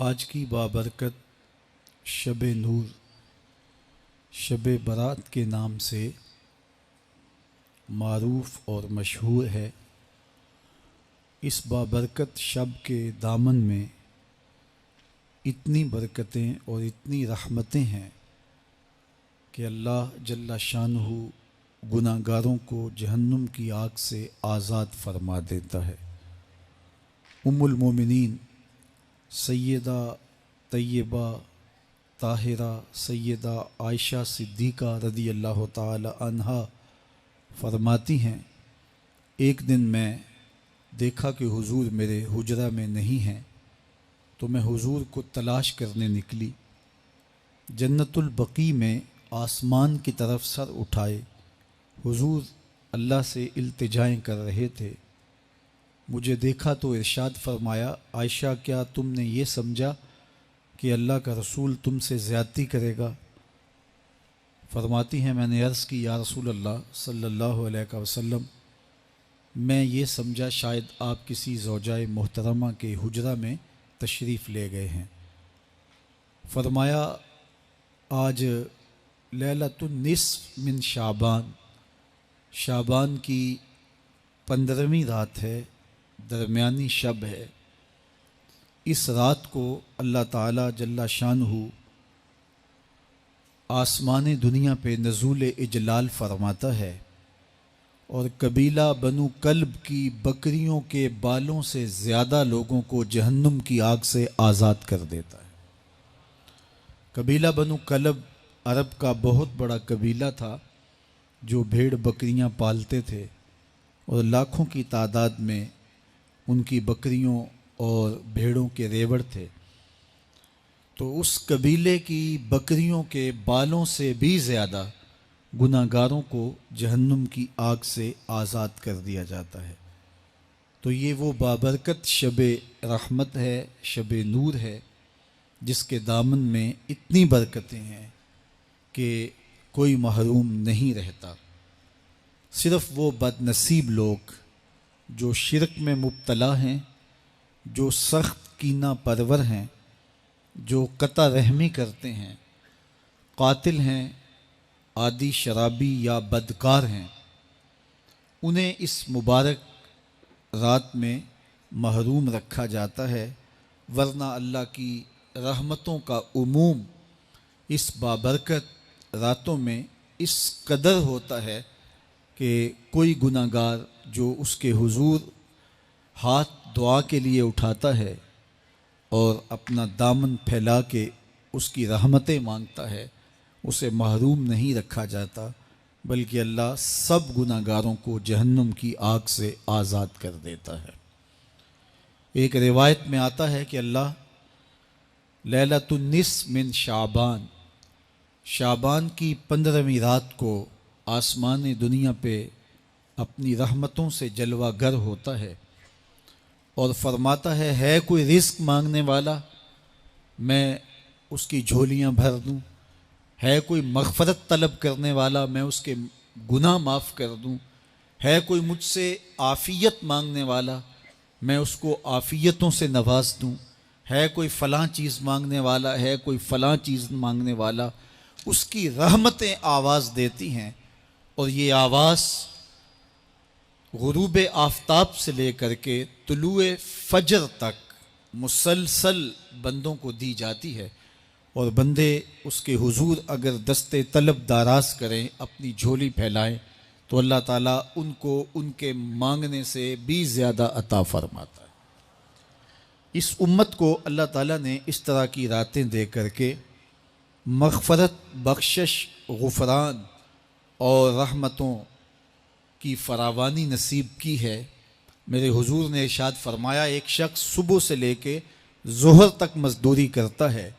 آج کی بابرکت شب نور شب برات کے نام سے معروف اور مشہور ہے۔ اس بابرکت شب کے دامن میں اتنی برکتیں اور اتنی رحمتیں ہیں کہ اللہ جل شانہ گناہ گاروں کو جہنم کی آگ سے آزاد فرما دیتا ہے۔ ام المومنین سیدہ طیبہ طاہرہ سیدہ عائشہ صدیقہ رضی اللہ تعالی عنہا فرماتی ہیں، ایک دن میں دیکھا کہ حضور میرے حجرہ میں نہیں ہیں، تو میں حضور کو تلاش کرنے نکلی۔ جنت البقیع میں آسمان کی طرف سر اٹھائے حضور اللہ سے التجائیں کر رہے تھے۔ مجھے دیکھا تو ارشاد فرمایا، عائشہ کیا تم نے یہ سمجھا کہ اللہ کا رسول تم سے زیادتی کرے گا؟ فرماتی ہیں میں نے عرض کی یا رسول اللہ صلی اللہ علیہ وسلم، میں یہ سمجھا شاید آپ کسی زوجائے محترمہ کے حجرہ میں تشریف لے گئے ہیں۔ فرمایا آج لیلۃ النصف من شعبان، شعبان کی 15ویں رات ہے، درمیانی شب ہے۔ اس رات کو اللہ تعالیٰ جل شانہ آسمان دنیا پہ نزول اجلال فرماتا ہے اور قبیلہ بنو کلب کی بکریوں کے بالوں سے زیادہ لوگوں کو جہنم کی آگ سے آزاد کر دیتا ہے۔ قبیلہ بنو کلب عرب کا بہت بڑا قبیلہ تھا جو بھیڑ بکریاں پالتے تھے اور لاکھوں کی تعداد میں ان کی بکریوں اور بھیڑوں کے ریوڑ تھے۔ تو اس قبیلے کی بکریوں کے بالوں سے بھی زیادہ گناہ گاروں کو جہنم کی آگ سے آزاد کر دیا جاتا ہے۔ تو یہ وہ بابرکت شب رحمت ہے، شب نور ہے، جس کے دامن میں اتنی برکتیں ہیں کہ کوئی محروم نہیں رہتا۔ صرف وہ بد نصیب لوگ جو شرک میں مبتلا ہیں، جو سخت کینہ پرور ہیں، جو قطع رحمی کرتے ہیں، قاتل ہیں، عادی شرابی یا بدکار ہیں، انہیں اس مبارک رات میں محروم رکھا جاتا ہے، ورنہ اللہ کی رحمتوں کا عموم اس بابرکت راتوں میں اس قدر ہوتا ہے کہ کوئی گناہ گار جو اس کے حضور ہاتھ دعا کے لیے اٹھاتا ہے اور اپنا دامن پھیلا کے اس کی رحمتیں مانگتا ہے، اسے محروم نہیں رکھا جاتا، بلکہ اللہ سب گناہ گاروں کو جہنم کی آگ سے آزاد کر دیتا ہے۔ ایک روایت میں آتا ہے کہ اللہ لیلۃ النصف من شعبان، شعبان کی 15ویں رات کو آسمان دنیا پہ اپنی رحمتوں سے جلوہ گر ہوتا ہے اور فرماتا ہے کوئی رزق مانگنے والا، میں اس کی جھولیاں بھر دوں، ہے کوئی مغفرت طلب کرنے والا، میں اس کے گناہ معاف کر دوں، ہے کوئی مجھ سے عافیت مانگنے والا، میں اس کو عافیتوں سے نواز دوں، ہے کوئی فلاں چیز مانگنے والا، ہے کوئی فلاں چیز مانگنے والا، اس کی رحمتیں آواز دیتی ہیں اور یہ آواز غروب آفتاب سے لے کر کے طلوع فجر تک مسلسل بندوں کو دی جاتی ہے، اور بندے اس کے حضور اگر دست طلب دراز کریں، اپنی جھولی پھیلائیں، تو اللہ تعالیٰ ان کو ان کے مانگنے سے بھی زیادہ عطا فرماتا ہے۔ اس امت کو اللہ تعالیٰ نے اس طرح کی راتیں دے کر کے مغفرت، بخشش، غفران اور رحمتوں کی فراوانی نصیب کی ہے۔ میرے حضور نے ارشاد فرمایا ایک شخص صبح سے لے کے ظہر تک مزدوری کرتا ہے،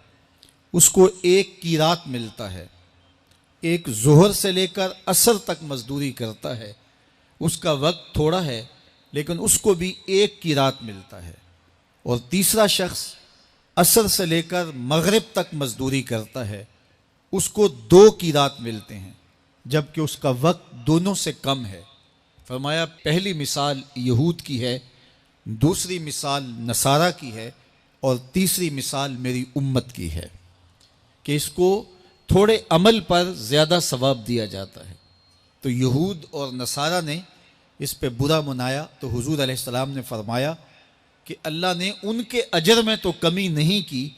اس کو ایک قیرات ملتا ہے۔ ایک ظہر سے لے کر عصر تک مزدوری کرتا ہے، اس کا وقت تھوڑا ہے لیکن اس کو بھی ایک قیرات ملتا ہے۔ اور تیسرا شخص عصر سے لے کر مغرب تک مزدوری کرتا ہے، اس کو 2 قیرات ملتے ہیں، جبکہ اس کا وقت دونوں سے کم ہے۔ فرمایا پہلی مثال یہود کی ہے، دوسری مثال نصارہ کی ہے، اور تیسری مثال میری امت کی ہے کہ اس کو تھوڑے عمل پر زیادہ ثواب دیا جاتا ہے۔ تو یہود اور نصارہ نے اس پہ برا منایا تو حضور علیہ السلام نے فرمایا کہ اللہ نے ان کے اجر میں تو کمی نہیں کی،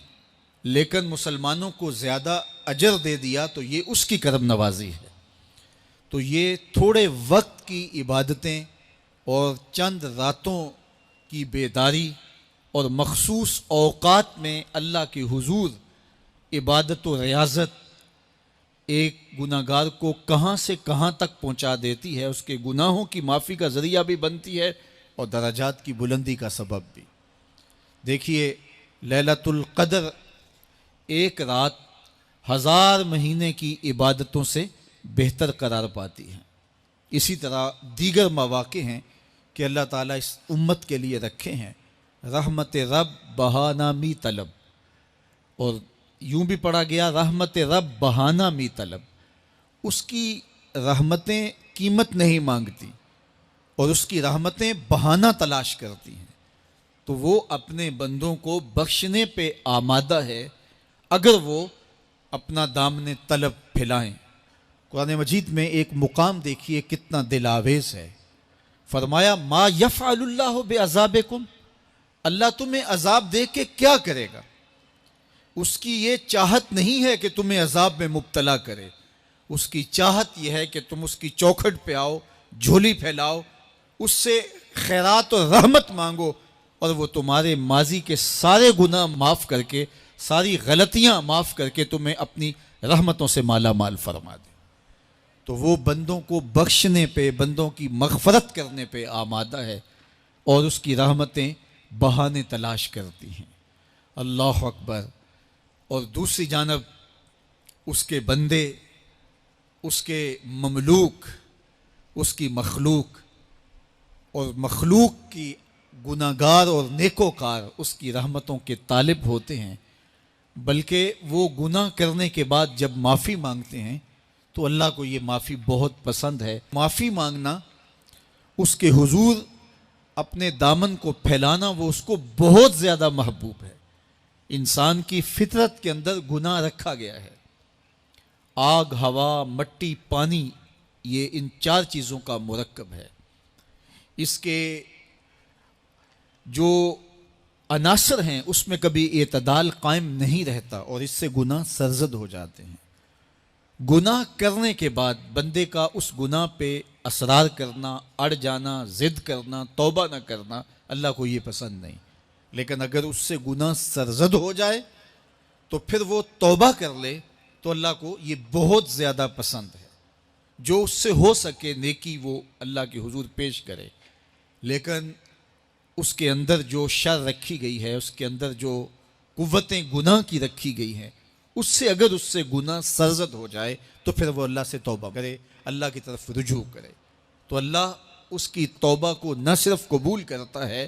لیکن مسلمانوں کو زیادہ اجر دے دیا، تو یہ اس کی کرم نوازی ہے۔ تو یہ تھوڑے وقت کی عبادتیں اور چند راتوں کی بیداری اور مخصوص اوقات میں اللہ کے حضور عبادت و ریاضت ایک گناہ گار کو کہاں سے کہاں تک پہنچا دیتی ہے، اس کے گناہوں کی معافی کا ذریعہ بھی بنتی ہے اور درجات کی بلندی کا سبب بھی۔ دیکھیے لیلۃ القدر ایک رات 1000 مہینے کی عبادتوں سے بہتر قرار پاتی ہے۔ اسی طرح دیگر مواقع ہیں کہ اللہ تعالیٰ اس امت کے لیے رکھے ہیں، رحمت رب بہانہ می طلب، اور یوں بھی پڑھا گیا رحمت رب بہانہ می طلب۔ اس کی رحمتیں قیمت نہیں مانگتی اور اس کی رحمتیں بہانہ تلاش کرتی ہیں، تو وہ اپنے بندوں کو بخشنے پہ آمادہ ہے اگر وہ اپنا دامن طلب پھیلائیں۔ قرآن مجید میں ایک مقام دیکھیے کتنا دل آویز ہے، فرمایا ما یفعل اللہ بعذابکم، اللہ تمہیں عذاب دے کے کیا کرے گا؟ اس کی یہ چاہت نہیں ہے کہ تمہیں عذاب میں مبتلا کرے، اس کی چاہت یہ ہے کہ تم اس کی چوکھٹ پہ آؤ، جھولی پھیلاؤ، اس سے خیرات اور رحمت مانگو، اور وہ تمہارے ماضی کے سارے گناہ معاف کر کے، ساری غلطیاں معاف کر کے تمہیں اپنی رحمتوں سے مالا مال فرما دے۔ تو وہ بندوں کو بخشنے پہ، بندوں کی مغفرت کرنے پہ آمادہ ہے اور اس کی رحمتیں بہانے تلاش کرتی ہیں۔ اللہ اکبر۔ اور دوسری جانب اس کے بندے، اس کے مملوک، اس کی مخلوق، اور مخلوق کی گناہ گار اور نیکوکار اس کی رحمتوں کے طالب ہوتے ہیں، بلکہ وہ گناہ کرنے کے بعد جب معافی مانگتے ہیں تو اللہ کو یہ معافی بہت پسند ہے۔ معافی مانگنا، اس کے حضور اپنے دامن کو پھیلانا، وہ اس کو بہت زیادہ محبوب ہے۔ انسان کی فطرت کے اندر گناہ رکھا گیا ہے۔ آگ، ہوا، مٹی، پانی، یہ ان 4 چیزوں کا مرکب ہے۔ اس کے جو عناصر ہیں اس میں کبھی اعتدال قائم نہیں رہتا اور اس سے گناہ سرزد ہو جاتے ہیں۔ گناہ کرنے کے بعد بندے کا اس گناہ پہ اصرار کرنا، اڑ جانا، ضد کرنا، توبہ نہ کرنا، اللہ کو یہ پسند نہیں۔ لیکن اگر اس سے گناہ سرزد ہو جائے تو پھر وہ توبہ کر لے تو اللہ کو یہ بہت زیادہ پسند ہے۔ جو اس سے ہو سکے نیکی وہ اللہ کے حضور پیش کرے، لیکن اس کے اندر جو شر رکھی گئی ہے، اس کے اندر جو قوتیں گناہ کی رکھی گئی ہیں، اس سے اگر اس سے گناہ سرزد ہو جائے تو پھر وہ اللہ سے توبہ کرے، اللہ کی طرف رجوع کرے، تو اللہ اس کی توبہ کو نہ صرف قبول کرتا ہے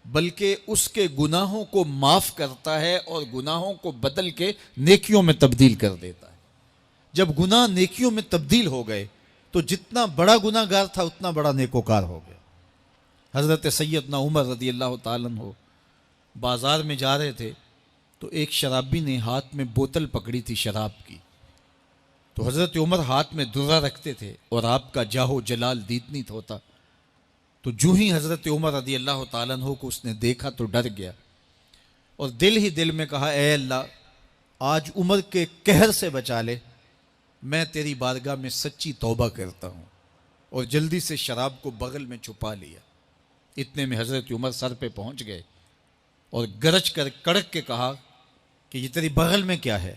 بلکہ اس کے گناہوں کو معاف کرتا ہے اور گناہوں کو بدل کے نیکیوں میں تبدیل کر دیتا ہے۔ جب گناہ نیکیوں میں تبدیل ہو گئے تو جتنا بڑا گناہ گار تھا اتنا بڑا نیکوکار ہو گیا۔ حضرت سیدنا عمر رضی اللہ تعالیٰ عنہ بازار میں جا رہے تھے تو ایک شرابی نے ہاتھ میں بوتل پکڑی تھی شراب کی، تو حضرت عمر ہاتھ میں درہ رکھتے تھے اور آپ کا جاہ و جلال دیدنیت ہوتا، تو جو ہی حضرت عمر رضی اللہ تعالیٰ عنہ کو اس نے دیکھا تو ڈر گیا اور دل ہی دل میں کہا اے اللہ آج عمر کے قہر سے بچا لے، میں تیری بارگاہ میں سچی توبہ کرتا ہوں، اور جلدی سے شراب کو بغل میں چھپا لیا۔ اتنے میں حضرت عمر سر پہ پہنچ گئے اور گرج کر کڑک کے کہا کہ یہ تیری بغل میں کیا ہے؟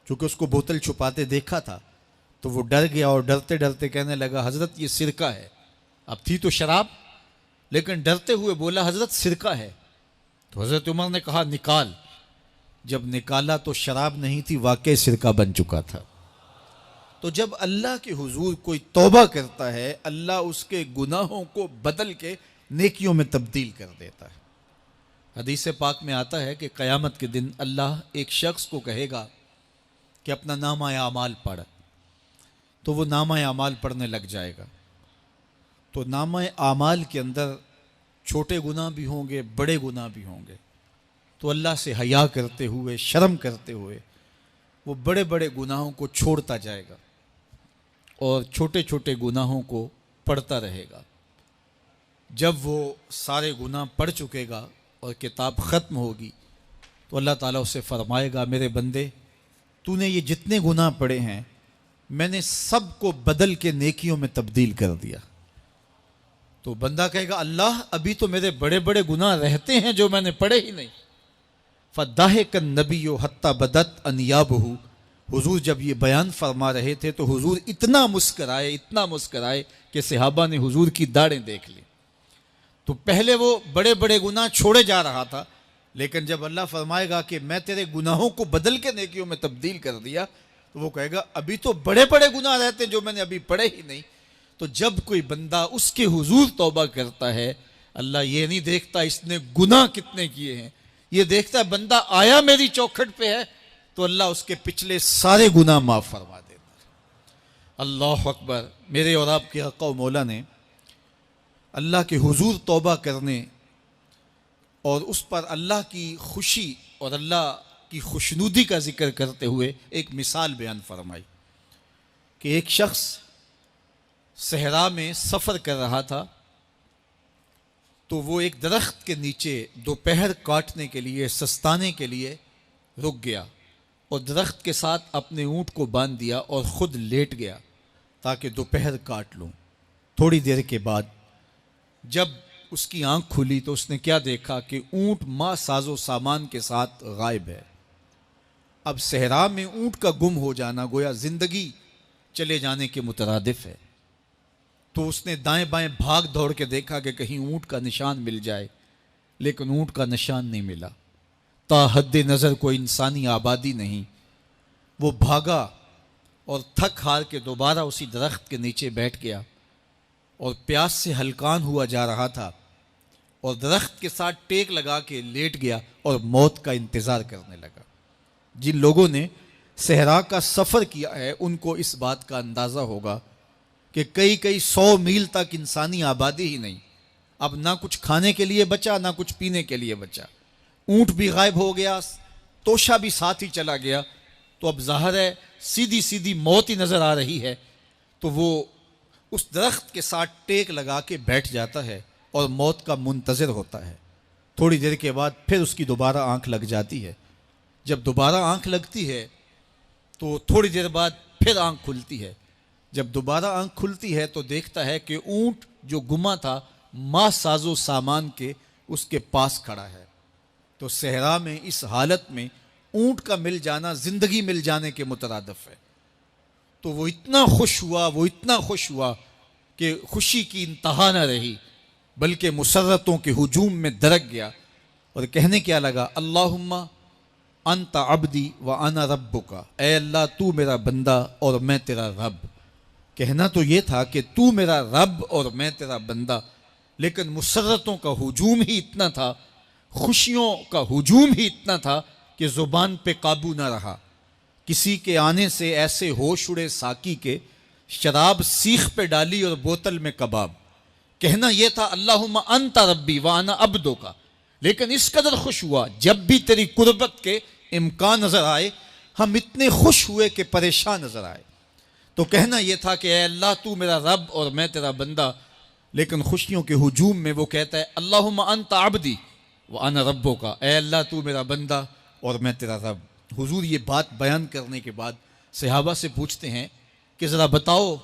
چونکہ اس کو بوتل چھپاتے دیکھا تھا تو وہ ڈر گیا اور ڈرتے ڈرتے کہنے لگا حضرت یہ سرکہ ہے۔ اب تھی تو شراب لیکن ڈرتے ہوئے بولا حضرت سرکہ ہے، تو حضرت عمر نے کہا نکال۔ جب نکالا تو شراب نہیں تھی، واقعی سرکہ بن چکا تھا۔ تو جب اللہ کے حضور کوئی توبہ کرتا ہے اللہ اس کے گناہوں کو بدل کے نیکیوں میں تبدیل کر دیتا ہے۔ حدیث پاک میں آتا ہے کہ قیامت کے دن اللہ ایک شخص کو کہے گا کہ اپنا نامہ اعمال پڑھ، تو وہ نامہ اعمال پڑھنے لگ جائے گا، تو نامہ اعمال کے اندر چھوٹے گناہ بھی ہوں گے، بڑے گناہ بھی ہوں گے، تو اللہ سے حیا کرتے ہوئے، شرم کرتے ہوئے وہ بڑے بڑے گناہوں کو چھوڑتا جائے گا اور چھوٹے چھوٹے گناہوں کو پڑھتا رہے گا۔ جب وہ سارے گناہ پڑھ چکے گا اور کتاب ختم ہوگی تو اللہ تعالیٰ اسے فرمائے گا، میرے بندے تو نے یہ جتنے گناہ پڑھے ہیں میں نے سب کو بدل کے نیکیوں میں تبدیل کر دیا۔ تو بندہ کہے گا، اللہ ابھی تو میرے بڑے بڑے گناہ رہتے ہیں جو میں نے پڑھے ہی نہیں۔ فَضَحِكَ النَّبِيُّ حَتَّى بَدَتْ أَنْيَابُهُ، حضور جب یہ بیان فرما رہے تھے تو حضور اتنا مسکرائے کہ صحابہ نے حضور کی داڑھیں دیکھ لی۔ تو پہلے وہ بڑے بڑے گناہ چھوڑے جا رہا تھا، لیکن جب اللہ فرمائے گا کہ میں تیرے گناہوں کو بدل کے نیکیوں میں تبدیل کر دیا، تو وہ کہے گا ابھی تو بڑے بڑے گناہ رہتے جو میں نے ابھی پڑھے ہی نہیں۔ تو جب کوئی بندہ اس کے حضور توبہ کرتا ہے، اللہ یہ نہیں دیکھتا اس نے گناہ کتنے کیے ہیں، یہ دیکھتا ہے بندہ آیا میری چوکھٹ پہ ہے تو اللہ اس کے پچھلے سارے گناہ معاف فرما دیتا ہے۔ اللہ اکبر۔ میرے اور آپ کے آقا و مولا نے اللہ کے حضور توبہ کرنے اور اس پر اللہ کی خوشی اور اللہ کی خوشنودی کا ذکر کرتے ہوئے ایک مثال بیان فرمائی کہ ایک شخص صحرا میں سفر کر رہا تھا، تو وہ ایک درخت کے نیچے دوپہر کاٹنے کے لیے، سستانے کے لیے رک گیا اور درخت کے ساتھ اپنے اونٹ کو باندھ دیا اور خود لیٹ گیا تاکہ دوپہر کاٹ لوں۔ تھوڑی دیر کے بعد جب اس کی آنکھ کھلی تو اس نے کیا دیکھا کہ اونٹ ماں ساز و سامان کے ساتھ غائب ہے۔ اب صحرا میں اونٹ کا گم ہو جانا گویا زندگی چلے جانے کے مترادف ہے۔ تو اس نے دائیں بائیں بھاگ دوڑ کے دیکھا کہ کہیں اونٹ کا نشان مل جائے، لیکن اونٹ کا نشان نہیں ملا۔ تا حد نظر کوئی انسانی آبادی نہیں۔ وہ بھاگا اور تھک ہار کے دوبارہ اسی درخت کے نیچے بیٹھ گیا اور پیاس سے ہلکان ہوا جا رہا تھا اور درخت کے ساتھ ٹیک لگا کے لیٹ گیا اور موت کا انتظار کرنے لگا۔ جن لوگوں نے صحرا کا سفر کیا ہے ان کو اس بات کا اندازہ ہوگا کہ کئی 100 میل تک انسانی آبادی ہی نہیں، اب نہ کچھ کھانے کے لیے بچا نہ کچھ پینے کے لیے بچا، اونٹ بھی غائب ہو گیا، توشہ بھی ساتھ ہی چلا گیا، تو اب ظاہر ہے سیدھی موت ہی نظر آ رہی ہے۔ تو وہ اس درخت کے ساتھ ٹیک لگا کے بیٹھ جاتا ہے اور موت کا منتظر ہوتا ہے۔ تھوڑی دیر کے بعد پھر اس کی دوبارہ آنکھ لگ جاتی ہے۔ جب دوبارہ آنکھ لگتی ہے تو تھوڑی دیر بعد پھر آنکھ کھلتی ہے۔ جب دوبارہ آنکھ کھلتی ہے تو دیکھتا ہے کہ اونٹ جو گما تھا ماں ساز و سامان کے اس کے پاس کھڑا ہے۔ تو صحرا میں اس حالت میں اونٹ کا مل جانا زندگی مل جانے کے مترادف ہے۔ تو وہ اتنا خوش ہوا کہ خوشی کی انتہا نہ رہی، بلکہ مسرتوں کے ہجوم میں درک گیا اور کہنے کیا لگا، اللہم انت عبدی وانا ربک، اے اللہ تو میرا بندہ اور میں تیرا رب۔ کہنا تو یہ تھا کہ تو میرا رب اور میں تیرا بندہ، لیکن مسرتوں کا ہجوم ہی اتنا تھا، خوشیوں کا ہجوم ہی اتنا تھا کہ زبان پہ قابو نہ رہا۔ کسی کے آنے سے ایسے ہوش اڑے ساقی کے، شراب سیخ پہ ڈالی اور بوتل میں کباب۔ کہنا یہ تھا اللہم انت ربی وانا عبدک، لیکن اس قدر خوش ہوا جب بھی تیری قربت کے امکان نظر آئے ہم اتنے خوش ہوئے کہ پریشان نظر آئے۔ تو کہنا یہ تھا کہ اے اللہ تو میرا رب اور میں تیرا بندہ، لیکن خوشیوں کے ہجوم میں وہ کہتا ہے اللہم انت عبدی وانا ربک، اے اللہ تو میرا بندہ اور میں تیرا رب۔ حضور یہ بات بیان کرنے کے بعد صحابہ سے پوچھتے ہیں کہ ذرا بتاؤ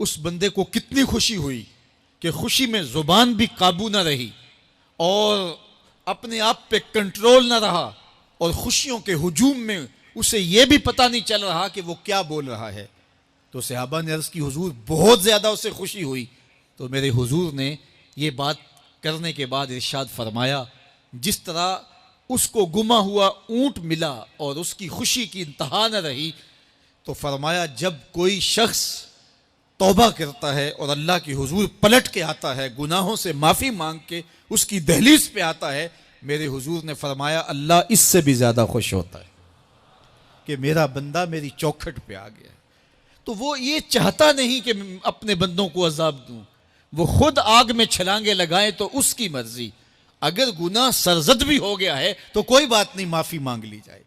اس بندے کو کتنی خوشی ہوئی کہ خوشی میں زبان بھی قابو نہ رہی اور اپنے آپ پہ کنٹرول نہ رہا، اور خوشیوں کے ہجوم میں اسے یہ بھی پتہ نہیں چل رہا کہ وہ کیا بول رہا ہے۔ تو صحابہ نے عرض کی حضور بہت زیادہ اسے خوشی ہوئی۔ تو میرے حضور نے یہ بات کرنے کے بعد ارشاد فرمایا، جس طرح اس کو گما ہوا اونٹ ملا اور اس کی خوشی کی انتہا نہ رہی، تو فرمایا جب کوئی شخص توبہ کرتا ہے اور اللہ کی حضور پلٹ کے آتا ہے، گناہوں سے معافی مانگ کے اس کی دہلیز پہ آتا ہے، میرے حضور نے فرمایا اللہ اس سے بھی زیادہ خوش ہوتا ہے کہ میرا بندہ میری چوکھٹ پہ آ گیا ہے۔ تو وہ یہ چاہتا نہیں کہ اپنے بندوں کو عذاب دوں، وہ خود آگ میں چھلانگے لگائے تو اس کی مرضی، اگر گناہ سرزد بھی ہو گیا ہے تو کوئی بات نہیں، معافی مانگ لی جائے.